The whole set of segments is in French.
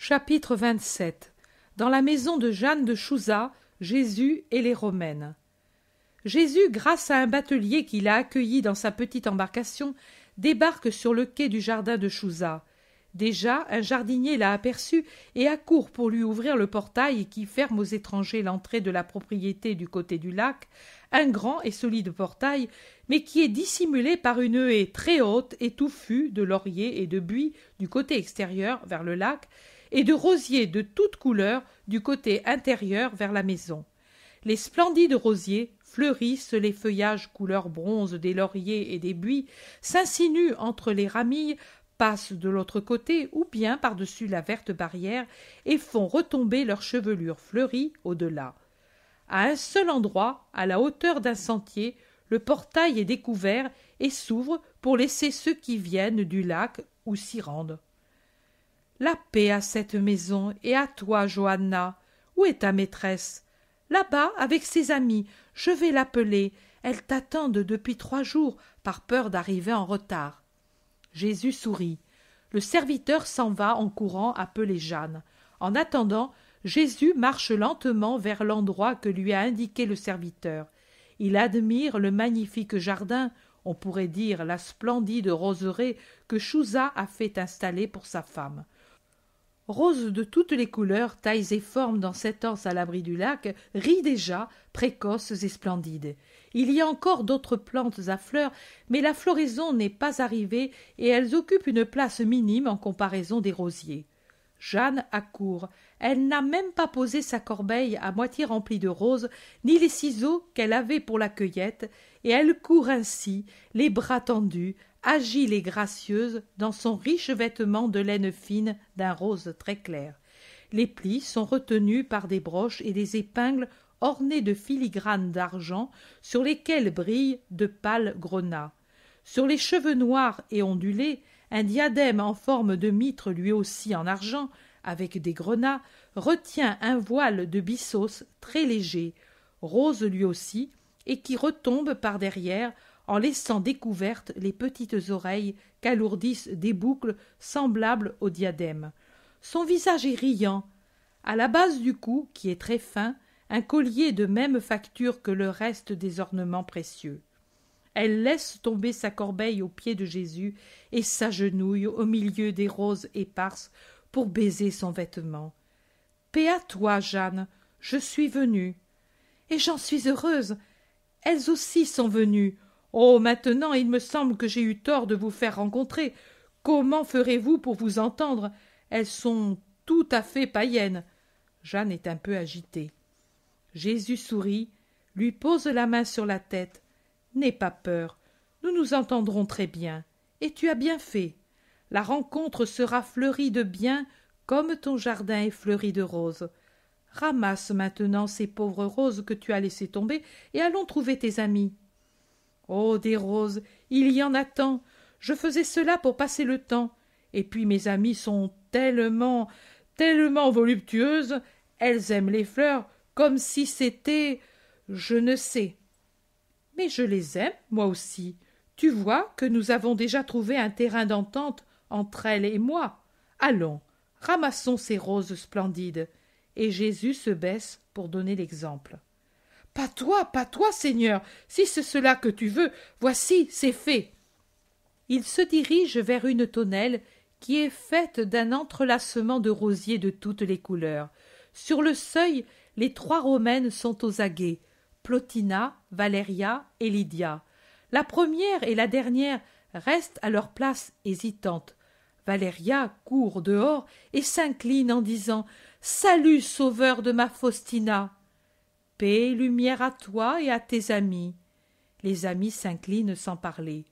Chapitre 27. Dans la maison de Jeanne de Chuza, Jésus et les Romaines. Jésus, grâce à un batelier qui l'a accueilli dans sa petite embarcation, débarque sur le quai du jardin de Chuza. Déjà, un jardinier l'a aperçu et accourt pour lui ouvrir le portail qui ferme aux étrangers l'entrée de la propriété du côté du lac, un grand et solide portail, mais qui est dissimulé par une haie très haute et touffue de lauriers et de buis du côté extérieur vers le lac, et de rosiers de toutes couleurs du côté intérieur vers la maison. Les splendides rosiers fleurissent les feuillages couleur bronze des lauriers et des buis, s'insinuent entre les ramilles, passent de l'autre côté ou bien par-dessus la verte barrière et font retomber leurs chevelures fleuries au-delà. À un seul endroit, à la hauteur d'un sentier, le portail est découvert et s'ouvre pour laisser ceux qui viennent du lac ou s'y rendent. La paix à cette maison et à toi, Johanna. Où est ta maîtresse? Là-bas, avec ses amis. Je vais l'appeler. Elles t'attendent depuis 3 jours, par peur d'arriver en retard. Jésus sourit. Le serviteur s'en va en courant appeler Jeanne. En attendant, Jésus marche lentement vers l'endroit que lui a indiqué le serviteur. Il admire le magnifique jardin, on pourrait dire la splendide roseraie que Chuza a fait installer pour sa femme. Roses de toutes les couleurs, tailles et formes dans cette anse à l'abri du lac, rient déjà, précoces et splendides. Il y a encore d'autres plantes à fleurs, mais la floraison n'est pas arrivée et elles occupent une place minime en comparaison des rosiers. Jeanne accourt. Elle n'a même pas posé sa corbeille à moitié remplie de roses, ni les ciseaux qu'elle avait pour la cueillette, et elle court ainsi, les bras tendus, agile et gracieuse, dans son riche vêtement de laine fine d'un rose très clair. Les plis sont retenus par des broches et des épingles ornées de filigranes d'argent sur lesquelles brillent de pâles grenats. Sur les cheveux noirs et ondulés, un diadème en forme de mitre lui aussi en argent, avec des grenats, retient un voile de byssos très léger, rose lui aussi, et qui retombe par derrière, en laissant découvertes les petites oreilles qu'alourdissent des boucles semblables au diadème. Son visage est riant. À la base du cou, qui est très fin, un collier de même facture que le reste des ornements précieux. Elle laisse tomber sa corbeille aux pieds de Jésus et s'agenouille au milieu des roses éparses pour baiser son vêtement. « Paix à toi, Jeanne, je suis venue. »« Et j'en suis heureuse. Elles aussi sont venues. Oh, maintenant, il me semble que j'ai eu tort de vous faire rencontrer. Comment ferez-vous pour vous entendre? Elles sont tout à fait païennes. » Jeanne est un peu agitée. Jésus sourit, lui pose la main sur la tête. « N'aie pas peur, nous nous entendrons très bien, et tu as bien fait. La rencontre sera fleurie de bien comme ton jardin est fleuri de roses. Ramasse maintenant ces pauvres roses que tu as laissées tomber et allons trouver tes amis. » « Oh, des roses, il y en a tant. Je faisais cela pour passer le temps. Et puis mes amies sont tellement voluptueuses. Elles aiment les fleurs comme si c'était... je ne sais. Mais je les aime, moi aussi. Tu vois que nous avons déjà trouvé un terrain d'entente entre elles et moi. Allons, ramassons ces roses splendides. » Et Jésus se baisse pour donner l'exemple. « Pas toi, Seigneur, si c'est cela que tu veux, voici, c'est fait. » Il se dirige vers une tonnelle qui est faite d'un entrelacement de rosiers de toutes les couleurs. Sur le seuil, les 3 romaines sont aux aguets, Plotina, Valeria et Lydia. La première et la dernière restent à leur place hésitantes. Valeria court dehors et s'incline en disant « Salut, sauveur de ma Faustina !» Paix et lumière à toi et à tes amis. Les amis s'inclinent sans parler.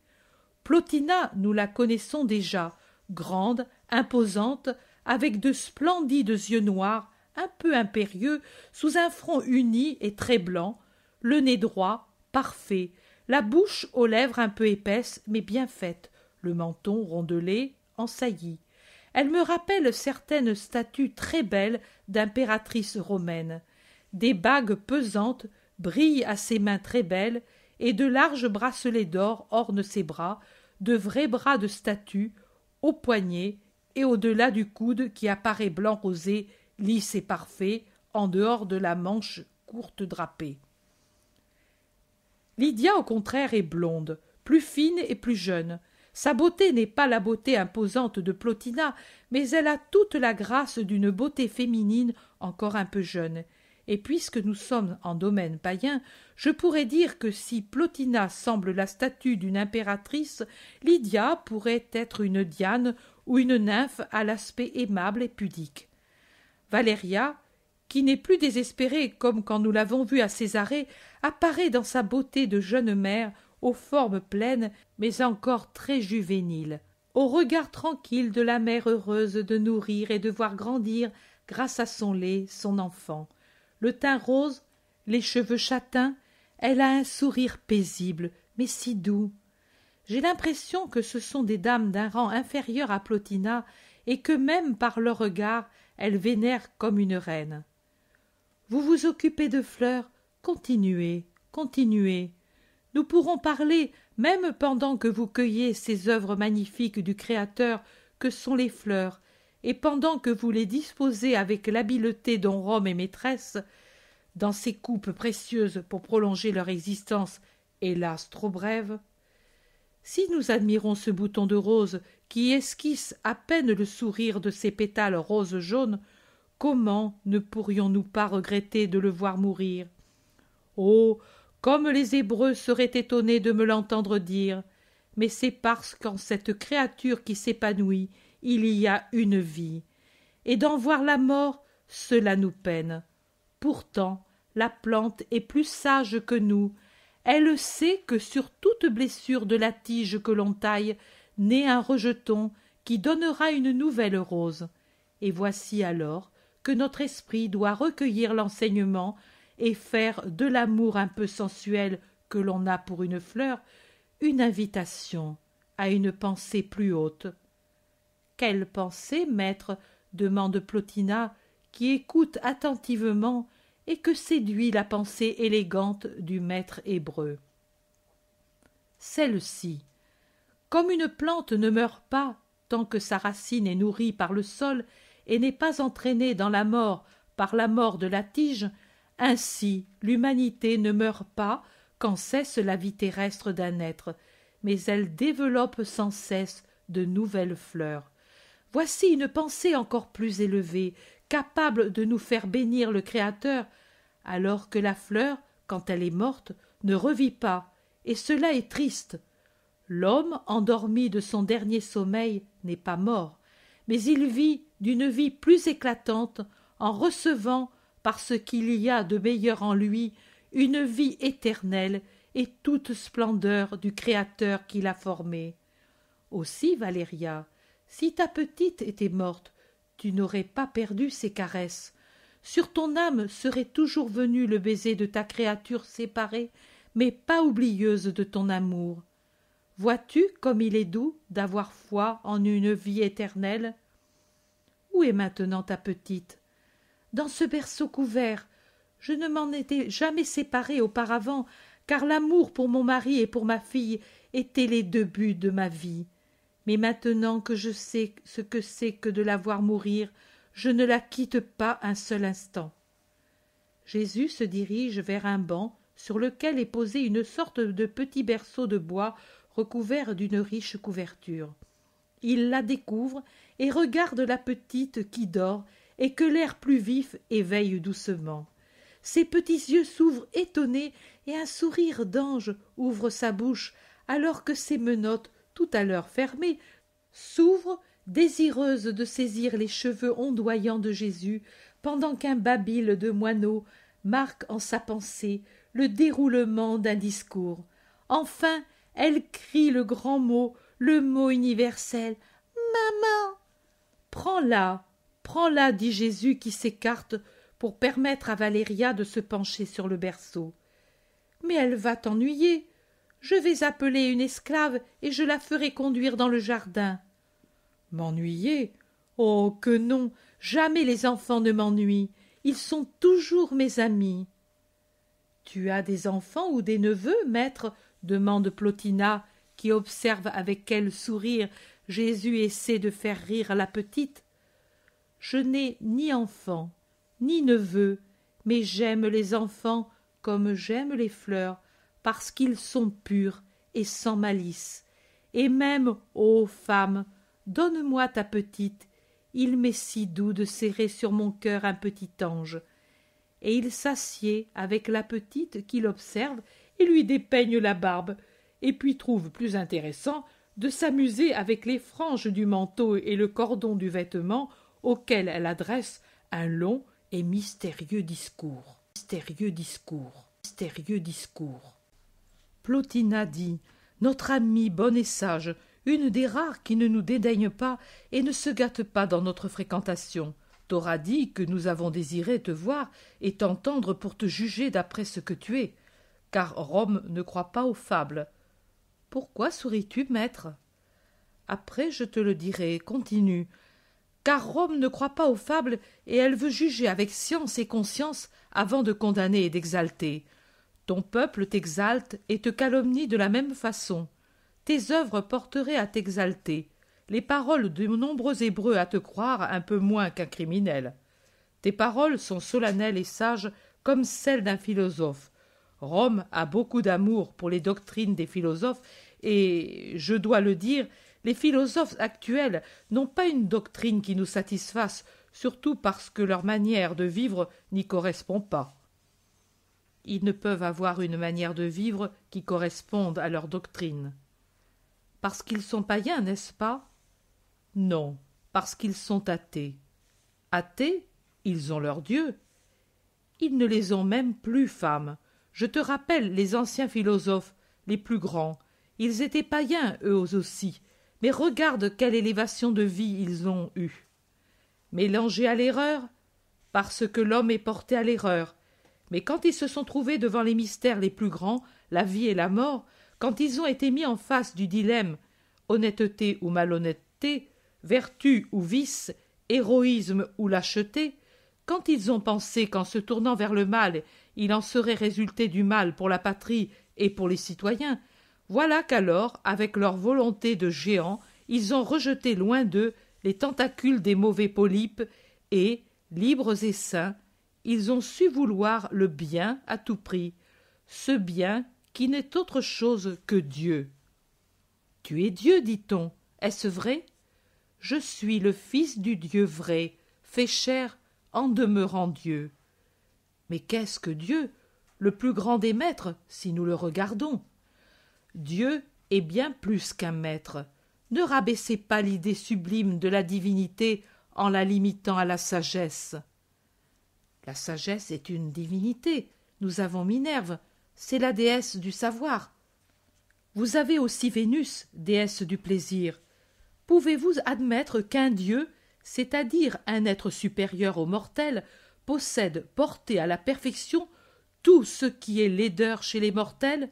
Plotina, nous la connaissons déjà, grande, imposante, avec de splendides yeux noirs, un peu impérieux, sous un front uni et très blanc, le nez droit, parfait, la bouche aux lèvres un peu épaisses mais bien faites, le menton rondelé, ensailli. Elle me rappelle certaines statues très belles d'impératrices romaines. Des bagues pesantes brillent à ses mains très belles, et de larges bracelets d'or ornent ses bras, de vrais bras de statue, aux poignets et au-delà du coude qui apparaît blanc rosé, lisse et parfait, en dehors de la manche courte drapée. Lydia, au contraire, est blonde, plus fine et plus jeune. Sa beauté n'est pas la beauté imposante de Plotina, mais elle a toute la grâce d'une beauté féminine encore un peu jeune. Et puisque nous sommes en domaine païen, je pourrais dire que si Plotina semble la statue d'une impératrice, Lydia pourrait être une Diane ou une nymphe à l'aspect aimable et pudique. Valéria, qui n'est plus désespérée comme quand nous l'avons vue à Césarée, apparaît dans sa beauté de jeune mère, aux formes pleines, mais encore très juvéniles, au regard tranquille de la mère heureuse de nourrir et de voir grandir, grâce à son lait, son enfant. Le teint rose, les cheveux châtains, elle a un sourire paisible, mais si doux. J'ai l'impression que ce sont des dames d'un rang inférieur à Plotina, et que même par leur regard, elles vénèrent comme une reine. Vous vous occupez de fleurs, continuez, continuez. Nous pourrons parler, même pendant que vous cueillez ces œuvres magnifiques du Créateur que sont les fleurs, et pendant que vous les disposez avec l'habileté dont Rome est maîtresse, dans ces coupes précieuses pour prolonger leur existence, hélas trop brève. Si nous admirons ce bouton de rose qui esquisse à peine le sourire de ses pétales rose-jaune, comment ne pourrions-nous pas regretter de le voir mourir? Oh, comme les Hébreux seraient étonnés de me l'entendre dire, mais c'est parce qu'en cette créature qui s'épanouit, il y a une vie, et d'en voir la mort, cela nous peine. Pourtant, la plante est plus sage que nous, elle sait que sur toute blessure de la tige que l'on taille, naît un rejeton qui donnera une nouvelle rose, et voici alors que notre esprit doit recueillir l'enseignement et faire de l'amour un peu sensuel que l'on a pour une fleur une invitation à une pensée plus haute. Quelle pensée, maître? Demande Plotina, qui écoute attentivement et que séduit la pensée élégante du maître hébreu. Celle-ci. Comme une plante ne meurt pas tant que sa racine est nourrie par le sol et n'est pas entraînée dans la mort par la mort de la tige, ainsi l'humanité ne meurt pas quand cesse la vie terrestre d'un être, mais elle développe sans cesse de nouvelles fleurs. Voici une pensée encore plus élevée, capable de nous faire bénir le Créateur, alors que la fleur, quand elle est morte, ne revit pas, et cela est triste. L'homme, endormi de son dernier sommeil, n'est pas mort, mais il vit d'une vie plus éclatante en recevant, par ce qu'il y a de meilleur en lui, une vie éternelle et toute splendeur du Créateur qui l'a formé. Aussi, Valéria, si ta petite était morte, tu n'aurais pas perdu ses caresses. Sur ton âme serait toujours venu le baiser de ta créature séparée, mais pas oublieuse de ton amour. Vois-tu comme il est doux d'avoir foi en une vie éternelle? Où est maintenant ta petite? Dans ce berceau couvert. Je ne m'en étais jamais séparée auparavant, car l'amour pour mon mari et pour ma fille étaient les deux buts de ma vie. Mais maintenant que je sais ce que c'est que de la voir mourir, je ne la quitte pas un seul instant. Jésus se dirige vers un banc sur lequel est posé une sorte de petit berceau de bois recouvert d'une riche couverture. Il la découvre et regarde la petite qui dort et que l'air plus vif éveille doucement. Ses petits yeux s'ouvrent étonnés et un sourire d'ange ouvre sa bouche alors que ses menottes, tout à l'heure fermées, s'ouvrent, désireuses de saisir les cheveux ondoyants de Jésus, pendant qu'un babil de moineaux marque en sa pensée le déroulement d'un discours. Enfin, elle crie le grand mot, le mot universel. « Maman !» « Prends-la, prends-la, dit Jésus qui s'écarte pour permettre à Valéria de se pencher sur le berceau. « Mais elle va t'ennuyer. Je vais appeler une esclave et je la ferai conduire dans le jardin. » « M'ennuyer? Oh, que non! Jamais les enfants ne m'ennuient. Ils sont toujours mes amis. »« Tu as des enfants ou des neveux, maître ?» demande Plotina, qui observe avec quel sourire Jésus essaie de faire rire la petite. Je n'ai ni enfant, ni neveu, mais j'aime les enfants comme j'aime les fleurs, parce qu'ils sont purs et sans malice. Et même, ô femme, donne-moi ta petite, il m'est si doux de serrer sur mon cœur un petit ange. Et il s'assied avec la petite qui l'observe et lui dépeigne la barbe, et puis trouve plus intéressant de s'amuser avec les franges du manteau et le cordon du vêtement auquel elle adresse un long et mystérieux discours. Plotina dit: notre amie bonne et sage, une des rares qui ne nous dédaigne pas et ne se gâte pas dans notre fréquentation, t'aura dit que nous avons désiré te voir et t'entendre pour te juger d'après ce que tu es, car Rome ne croit pas aux fables. Pourquoi souris-tu, maître? Après je te le dirai, continue. Car Rome ne croit pas aux fables, et elle veut juger avec science et conscience avant de condamner et d'exalter. Ton peuple t'exalte et te calomnie de la même façon. Tes œuvres porteraient à t'exalter, les paroles de nombreux Hébreux à te croire un peu moins qu'un criminel. Tes paroles sont solennelles et sages comme celles d'un philosophe. Rome a beaucoup d'amour pour les doctrines des philosophes, et, je dois le dire, les philosophes actuels n'ont pas une doctrine qui nous satisfasse, surtout parce que leur manière de vivre n'y correspond pas. Ils ne peuvent avoir une manière de vivre qui corresponde à leur doctrine. Parce qu'ils sont païens, n'est-ce pas? Non, parce qu'ils sont athées. Athées, ils ont leur Dieu. Ils ne les ont même plus, femme. Je te rappelle les anciens philosophes, les plus grands. Ils étaient païens, eux aussi, mais regarde quelle élévation de vie ils ont eue. Mélangés à l'erreur, parce que l'homme est porté à l'erreur. Mais quand ils se sont trouvés devant les mystères les plus grands, la vie et la mort, quand ils ont été mis en face du dilemme, honnêteté ou malhonnêteté, vertu ou vice, héroïsme ou lâcheté, quand ils ont pensé qu'en se tournant vers le mal, il en serait résulté du mal pour la patrie et pour les citoyens, voilà qu'alors, avec leur volonté de géants, ils ont rejeté loin d'eux les tentacules des mauvais polypes et, libres et saints, ils ont su vouloir le bien à tout prix, ce bien qui n'est autre chose que Dieu. Tu es Dieu, dit-on, est-ce vrai? Je suis le Fils du Dieu vrai, fait chair en demeurant Dieu. Mais qu'est-ce que Dieu, le plus grand des maîtres, si nous le regardons? Dieu est bien plus qu'un maître. Ne rabaissez pas l'idée sublime de la divinité en la limitant à la sagesse. La sagesse est une divinité. Nous avons Minerve, c'est la déesse du savoir. Vous avez aussi Vénus, déesse du plaisir. Pouvez-vous admettre qu'un dieu, c'est-à-dire un être supérieur aux mortels, possède, porté à la perfection, tout ce qui est laideur chez les mortels?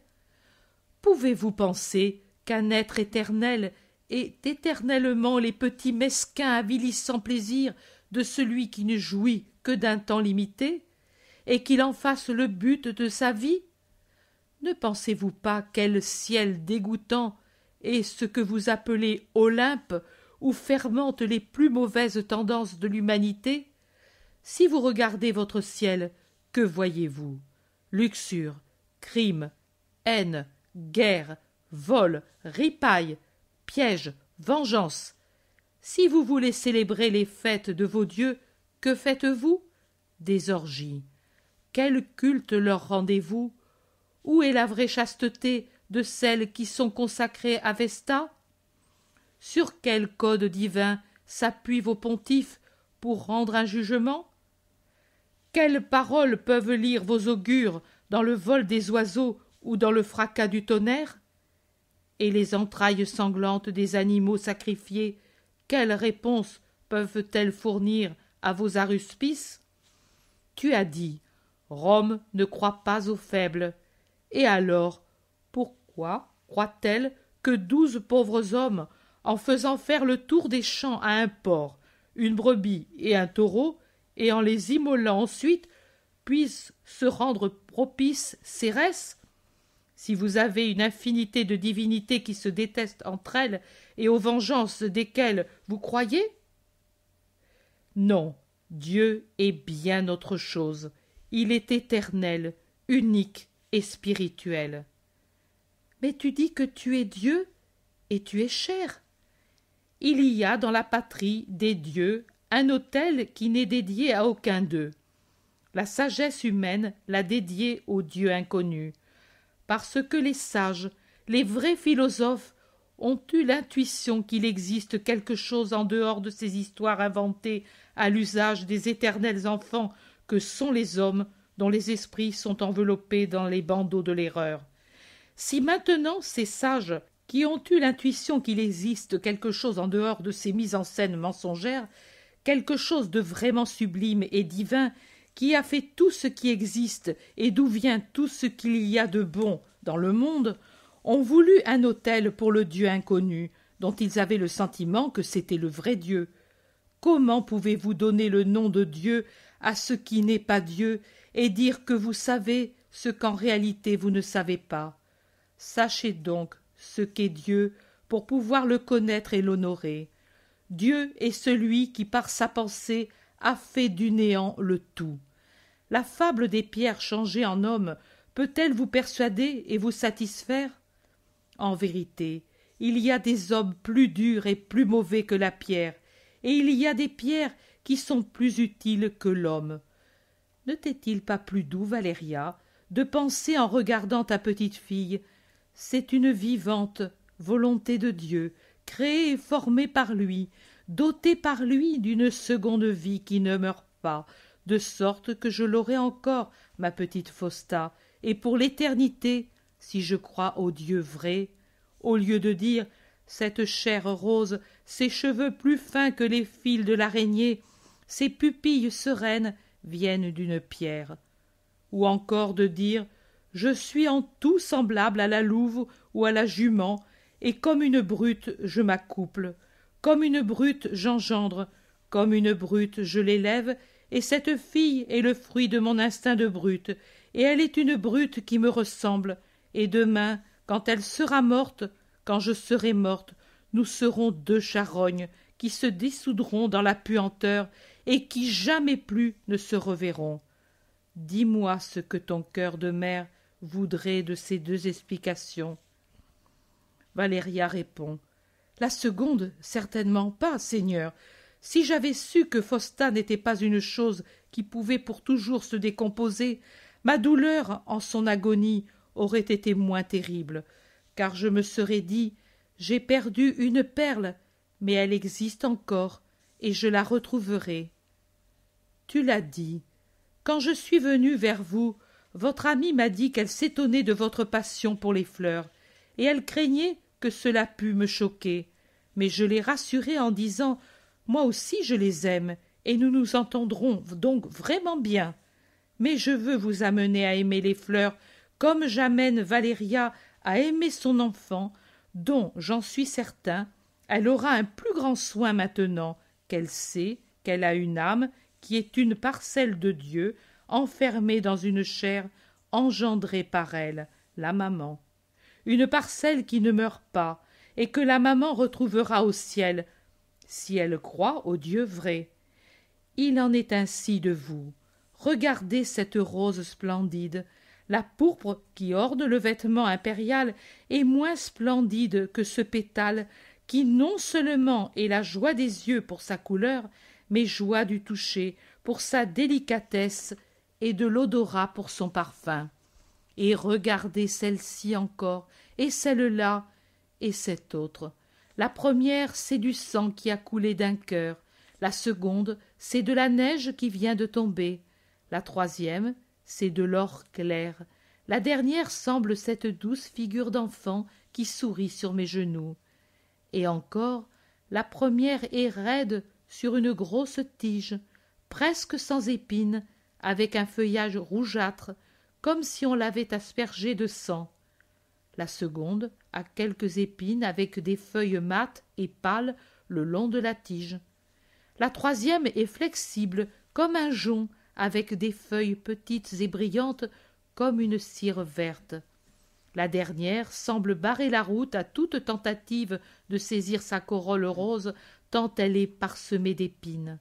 Pouvez-vous penser qu'un être éternel est éternellement les petits mesquins avilissants plaisirs de celui qui ne jouit que d'un temps limité, et qu'il en fasse le but de sa vie? Ne pensez-vous pas quel ciel dégoûtant est ce que vous appelez Olympe, où fermentent les plus mauvaises tendances de l'humanité? Si vous regardez votre ciel, que voyez-vous? Luxure, crime, haine, guerre, vol, ripaille, piège, vengeance. Si vous voulez célébrer les fêtes de vos dieux, que faites-vous? Des orgies. Quel culte leur rendez-vous? Où est la vraie chasteté de celles qui sont consacrées à Vesta? Sur quel code divin s'appuient vos pontifes pour rendre un jugement? Quelles paroles peuvent lire vos augures dans le vol des oiseaux ou dans le fracas du tonnerre? Et les entrailles sanglantes des animaux sacrifiés, quelles réponses peuvent-elles fournir à vos aruspices? Tu as dit, Rome ne croit pas aux faibles. Et alors, pourquoi croit-elle que 12 pauvres hommes, en faisant faire le tour des champs à un porc, une brebis et un taureau, et en les immolant ensuite, puissent se rendre propices Cérès? Si vous avez une infinité de divinités qui se détestent entre elles et aux vengeances desquelles vous croyez? Non, Dieu est bien autre chose. Il est éternel, unique et spirituel. Mais tu dis que tu es Dieu et tu es chair. Il y a dans la patrie des dieux un autel qui n'est dédié à aucun d'eux. La sagesse humaine l'a dédié au Dieu inconnu, parce que les sages, les vrais philosophes, ont eu l'intuition qu'il existe quelque chose en dehors de ces histoires inventées à l'usage des éternels enfants que sont les hommes, dont les esprits sont enveloppés dans les bandeaux de l'erreur. Si maintenant ces sages, qui ont eu l'intuition qu'il existe quelque chose en dehors de ces mises en scène mensongères, quelque chose de vraiment sublime et divin, qui a fait tout ce qui existe et d'où vient tout ce qu'il y a de bon dans le monde, ont voulu un autel pour le Dieu inconnu, dont ils avaient le sentiment que c'était le vrai Dieu. Comment pouvez-vous donner le nom de Dieu à ce qui n'est pas Dieu et dire que vous savez ce qu'en réalité vous ne savez pas? Sachez donc ce qu'est Dieu pour pouvoir le connaître et l'honorer. Dieu est celui qui, par sa pensée, a fait du néant le tout. La fable des pierres changées en hommes peut-elle vous persuader et vous satisfaire? En vérité, il y a des hommes plus durs et plus mauvais que la pierre, et il y a des pierres qui sont plus utiles que l'homme. Ne t'est-il pas plus doux, Valéria, de penser en regardant ta petite fille? C'est une vivante volonté de Dieu, créée et formée par lui, dotée par lui d'une seconde vie qui ne meurt pas, de sorte que je l'aurai encore, ma petite Fausta, et pour l'éternité, si je crois au Dieu vrai, au lieu de dire « cette chair rose, ses cheveux plus fins que les fils de l'araignée, ses pupilles sereines viennent d'une pierre », ou encore de dire « je suis en tout semblable à la louve ou à la jument, et comme une brute je m'accouple, comme une brute j'engendre, comme une brute je l'élève, et cette fille est le fruit de mon instinct de brute, et elle est une brute qui me ressemble, et demain, quand elle sera morte, quand je serai morte, nous serons deux charognes qui se dissoudront dans la puanteur et qui jamais plus ne se reverront. Dis-moi ce que ton cœur de mère voudrait de ces deux explications. » Valéria répond « La seconde, certainement pas, Seigneur. Si j'avais su que Fausta n'était pas une chose qui pouvait pour toujours se décomposer, ma douleur en son agonie aurait été moins terrible, car je me serais dit « J'ai perdu une perle, mais elle existe encore, et je la retrouverai. » Tu l'as dit. Quand je suis venue vers vous, votre amie m'a dit qu'elle s'étonnait de votre passion pour les fleurs, et elle craignait que cela pût me choquer. Mais je l'ai rassurée en disant « Moi aussi je les aime, et nous nous entendrons donc vraiment bien. Mais je veux vous amener à aimer les fleurs comme j'amène Valéria à aimer son enfant, dont, j'en suis certain, elle aura un plus grand soin maintenant qu'elle sait qu'elle a une âme qui est une parcelle de Dieu enfermée dans une chair engendrée par elle, la maman. Une parcelle qui ne meurt pas et que la maman retrouvera au ciel, si elle croit au Dieu vrai. Il en est ainsi de vous. Regardez cette rose splendide. La pourpre qui orne le vêtement impérial est moins splendide que ce pétale qui non seulement est la joie des yeux pour sa couleur, mais joie du toucher pour sa délicatesse et de l'odorat pour son parfum. Et regardez celle-ci encore, et celle-là, et cette autre. La première, c'est du sang qui a coulé d'un cœur. La seconde, c'est de la neige qui vient de tomber. La troisième, c'est de l'or clair. La dernière semble cette douce figure d'enfant qui sourit sur mes genoux. Et encore, la première est raide sur une grosse tige, presque sans épines, avec un feuillage rougeâtre, comme si on l'avait aspergé de sang. La seconde a quelques épines avec des feuilles mates et pâles le long de la tige. La troisième est flexible comme un jonc, avec des feuilles petites et brillantes comme une cire verte. La dernière semble barrer la route à toute tentative de saisir sa corolle rose, tant elle est parsemée d'épines.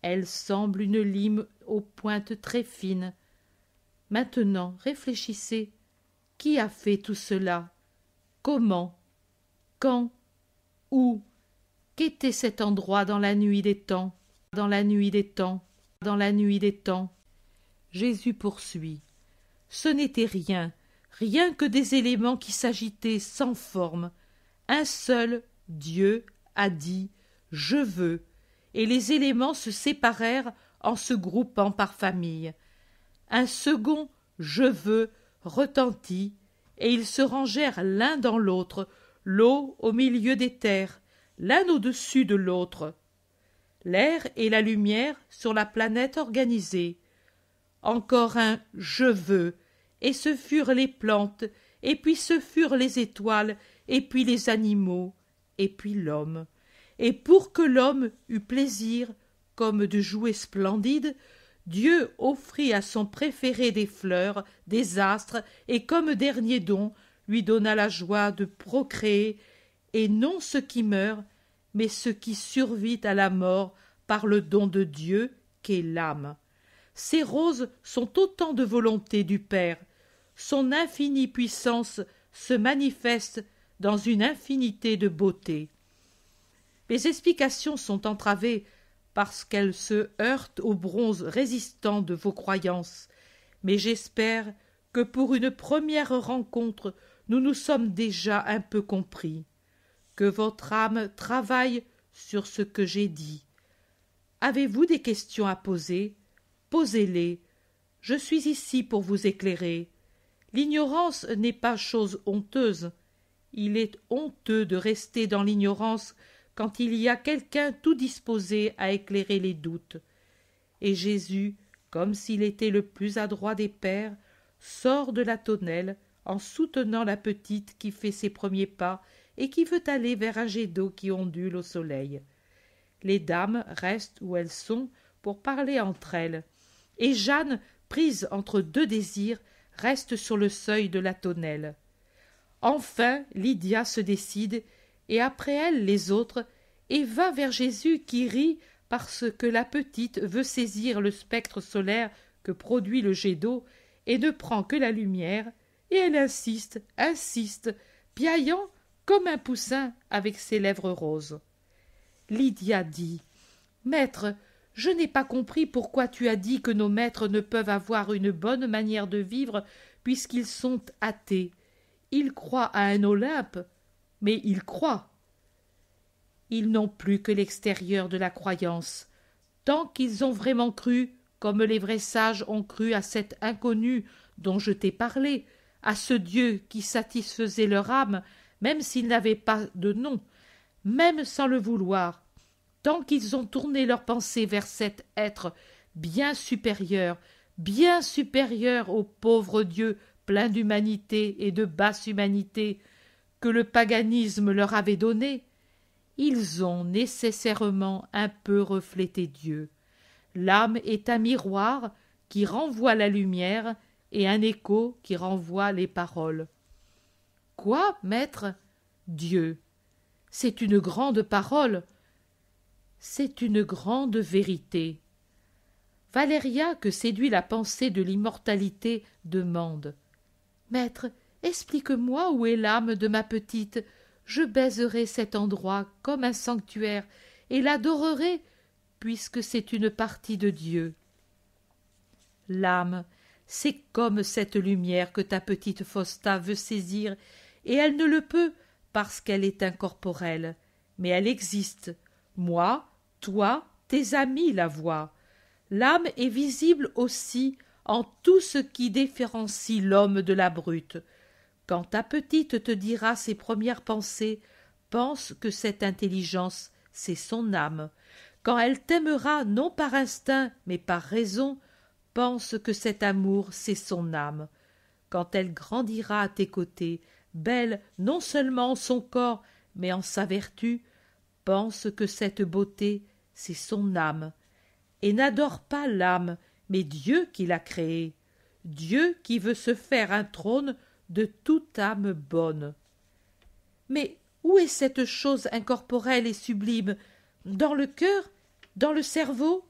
Elle semble une lime aux pointes très fines. Maintenant, réfléchissez. Qui a fait tout cela? Comment? Quand? Où? Qu'était cet endroit dans la nuit des temps? Dans la nuit des temps? Dans la nuit des temps? Jésus poursuit. Ce n'était rien, rien que des éléments qui s'agitaient sans forme. Un seul, Dieu, a dit « Je veux », et les éléments se séparèrent en se groupant par famille. Un second « Je veux » retentit, et ils se rangèrent l'un dans l'autre, l'eau au milieu des terres, l'un au-dessus de l'autre. L'air et la lumière sur la planète organisée. Encore un « Je veux », et ce furent les plantes, et puis ce furent les étoiles, et puis les animaux, et puis l'homme. Et pour que l'homme eût plaisir, comme de jouets splendides, Dieu offrit à son préféré des fleurs, des astres, et comme dernier don, lui donna la joie de procréer, et non ce qui meurt, mais ce qui survit à la mort par le don de Dieu qu'est l'âme. Ces roses sont autant de volonté du Père. Son infinie puissance se manifeste dans une infinité de beauté. Les explications sont entravées parce qu'elles se heurtent au bronze résistant de vos croyances, mais j'espère que pour une première rencontre nous nous sommes déjà un peu compris, que votre âme travaille sur ce que j'ai dit. Avez-vous des questions à poser? Posez-les. Je suis ici pour vous éclairer. L'ignorance n'est pas chose honteuse. Il est honteux de rester dans l'ignorance quand il y a quelqu'un tout disposé à éclairer les doutes. Et Jésus, comme s'il était le plus adroit des pères, sort de la tonnelle en soutenant la petite qui fait ses premiers pas et qui veut aller vers un jet d'eau qui ondule au soleil. Les dames restent où elles sont pour parler entre elles, et Jeanne, prise entre deux désirs, reste sur le seuil de la tonnelle. Enfin Lydia se décide, et après elle les autres, et va vers Jésus qui rit parce que la petite veut saisir le spectre solaire que produit le jet d'eau et ne prend que la lumière, et elle insiste, piaillant comme un poussin avec ses lèvres roses. Lydia dit « Maître, je n'ai pas compris pourquoi tu as dit que nos maîtres ne peuvent avoir une bonne manière de vivre puisqu'ils sont athées. Ils croient à un Olympe, mais ils croient. Ils n'ont plus que l'extérieur de la croyance. Tant qu'ils ont vraiment cru, comme les vrais sages ont cru à cet inconnu dont je t'ai parlé, à ce Dieu qui satisfaisait leur âme, même s'ils n'avaient pas de nom, même sans le vouloir, tant qu'ils ont tourné leur pensée vers cet être bien supérieur au pauvre Dieu plein d'humanité et de basse humanité que le paganisme leur avait donné, ils ont nécessairement un peu reflété Dieu. L'âme est un miroir qui renvoie la lumière et un écho qui renvoie les paroles. Quoi, maître? Dieu. C'est une grande parole. C'est une grande vérité. Valéria, que séduit la pensée de l'immortalité, demande. Maître, explique-moi où est l'âme de ma petite. Je baiserai cet endroit comme un sanctuaire et l'adorerai, puisque c'est une partie de Dieu. L'âme, c'est comme cette lumière que ta petite Fausta veut saisir, et elle ne le peut parce qu'elle est incorporelle, mais elle existe. Moi, toi, tes amis la voient. L'âme est visible aussi en tout ce qui différencie l'homme de la brute. Quand ta petite te dira ses premières pensées, pense que cette intelligence, c'est son âme. Quand elle t'aimera non par instinct, mais par raison, pense que cet amour, c'est son âme. Quand elle grandira à tes côtés, belle non seulement en son corps, mais en sa vertu, pense que cette beauté, c'est son âme. Et n'adore pas l'âme, mais Dieu qui l'a créée. Dieu qui veut se faire un trône de toute âme bonne. Mais où est cette chose incorporelle et sublime? Dans le cœur? Dans le cerveau?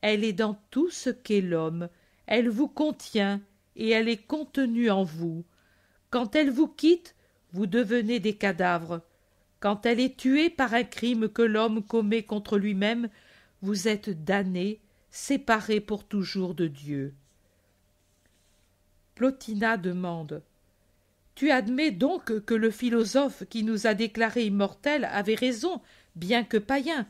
Elle est dans tout ce qu'est l'homme, elle vous contient, et elle est contenue en vous. Quand elle vous quitte, vous devenez des cadavres. Quand elle est tuée par un crime que l'homme commet contre lui-même, vous êtes damnés, séparés pour toujours de Dieu. Plotina demande: Tu admets donc que le philosophe qui nous a déclarés immortels avait raison, bien que païen?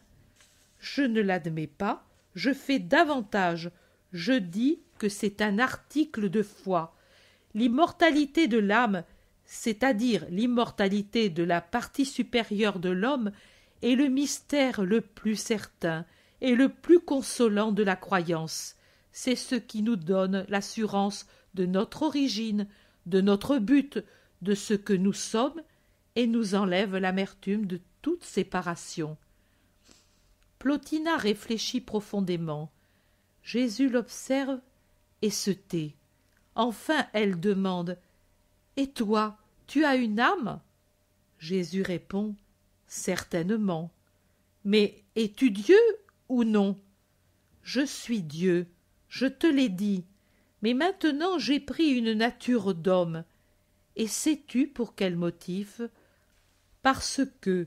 Je ne l'admets pas, je fais davantage, je dis que c'est un article de foi. L'immortalité de l'âme, c'est-à-dire l'immortalité de la partie supérieure de l'homme, est le mystère le plus certain et le plus consolant de la croyance. C'est ce qui nous donne l'assurance de notre origine, de notre but, de ce que nous sommes, et nous enlève l'amertume de toute séparation. Plotina réfléchit profondément. Jésus l'observe et se tait. Enfin elle demande: Et toi, tu as une âme? Jésus répond: Certainement. Mais es-tu Dieu ou non? Je suis Dieu, je te l'ai dit, mais maintenant j'ai pris une nature d'homme. Et sais-tu pour quel motif? Parce que,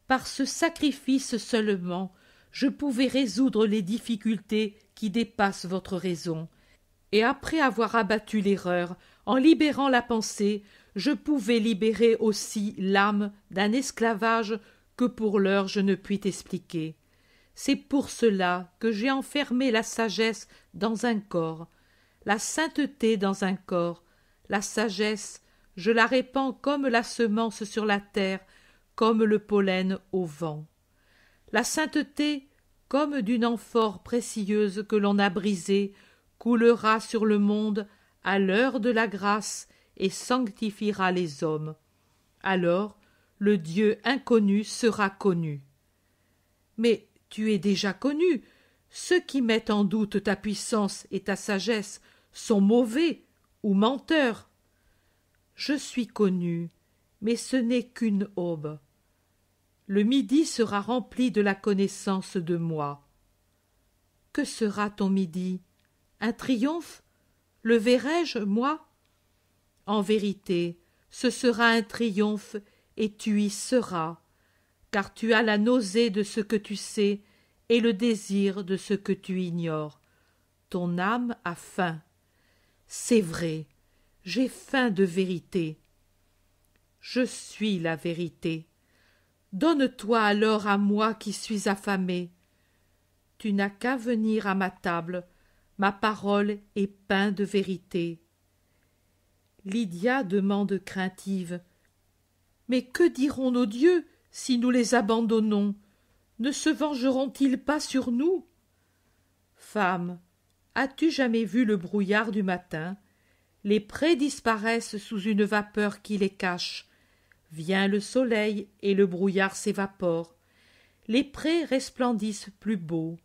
par ce sacrifice seulement, je pouvais résoudre les difficultés qui dépassent votre raison. Et après avoir abattu l'erreur, en libérant la pensée, je pouvais libérer aussi l'âme d'un esclavage que pour l'heure je ne puis t'expliquer. C'est pour cela que j'ai enfermé la sagesse dans un corps, la sainteté dans un corps. La sagesse, je la répands comme la semence sur la terre, comme le pollen au vent. La sainteté, comme d'une amphore précieuse que l'on a brisée, coulera sur le monde à l'heure de la grâce et sanctifiera les hommes. Alors le Dieu inconnu sera connu. Mais tu es déjà connu. Ceux qui mettent en doute ta puissance et ta sagesse sont mauvais ou menteurs. Je suis connu, mais ce n'est qu'une aube. Le midi sera rempli de la connaissance de moi. Que sera ton midi? Un triomphe? Le verrai-je, moi? En vérité, ce sera un triomphe, et tu y seras, car tu as la nausée de ce que tu sais et le désir de ce que tu ignores. Ton âme a faim. C'est vrai, j'ai faim de vérité. Je suis la vérité. Donne-toi alors à moi qui suis affamé. Tu n'as qu'à venir à ma table, ma parole est pain de vérité. Lydia demande craintive: Mais que diront nos dieux si nous les abandonnons? Ne se vengeront-ils pas sur nous? Femme, as-tu jamais vu le brouillard du matin? Les prés disparaissent sous une vapeur qui les cache. Vient le soleil et le brouillard s'évapore. Les prés resplendissent plus beaux.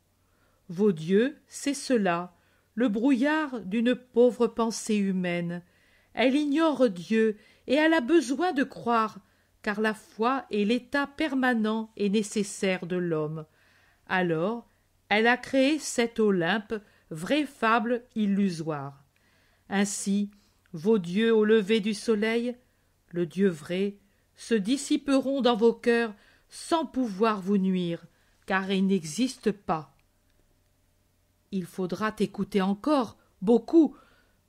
Vos dieux, c'est cela, le brouillard d'une pauvre pensée humaine. Elle ignore Dieu et elle a besoin de croire, car la foi est l'état permanent et nécessaire de l'homme. Alors, elle a créé cet Olympe, vraie fable illusoire. Ainsi, vos dieux au lever du soleil, le Dieu vrai, se dissiperont dans vos cœurs sans pouvoir vous nuire, car ils n'existent pas. Il faudra t'écouter encore, beaucoup.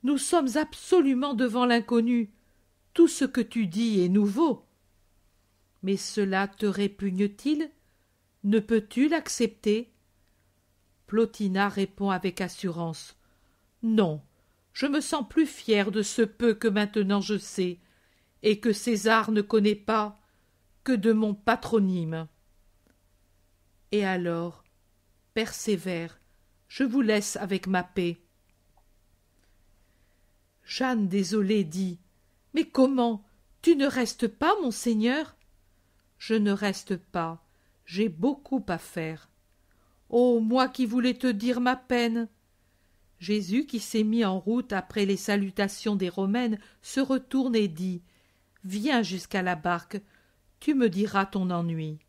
Nous sommes absolument devant l'inconnu. Tout ce que tu dis est nouveau. Mais cela te répugne-t-il? Ne peux-tu l'accepter? Plotina répond avec assurance: Non, je me sens plus fière de ce peu que maintenant je sais, et que César ne connaît pas, que de mon patronyme. Et alors, persévère, je vous laisse avec ma paix. Jeanne désolée dit: Mais comment? Tu ne restes pas, monseigneur? Je ne reste pas, j'ai beaucoup à faire. Oh, moi qui voulais te dire ma peine! Jésus, qui s'est mis en route après les salutations des Romaines, se retourne et dit « Viens jusqu'à la barque, tu me diras ton ennui. »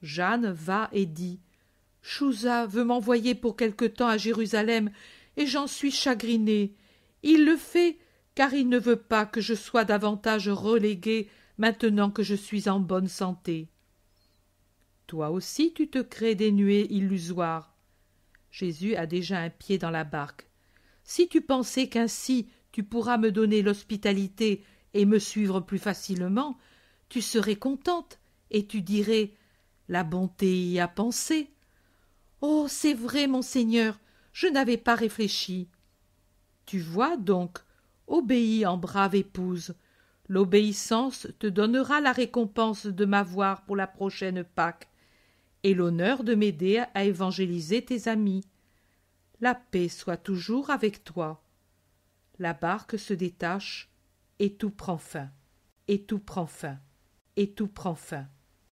Jeanne va et dit « Chouza veut m'envoyer pour quelque temps à Jérusalem, et j'en suis chagrinée. Il le fait, car il ne veut pas que je sois davantage reléguée maintenant que je suis en bonne santé. » Toi aussi tu te crées des nuées illusoires. Jésus a déjà un pied dans la barque. Si tu pensais qu'ainsi tu pourras me donner l'hospitalité et me suivre plus facilement, tu serais contente et tu dirais « La bonté y a pensé. » Oh, c'est vrai, mon Seigneur, je n'avais pas réfléchi. Tu vois donc, obéis en brave épouse. L'obéissance te donnera la récompense de m'avoir pour la prochaine Pâque et l'honneur de m'aider à évangéliser tes amis. La paix soit toujours avec toi. La barque se détache et tout prend fin, et tout prend fin, et tout prend fin.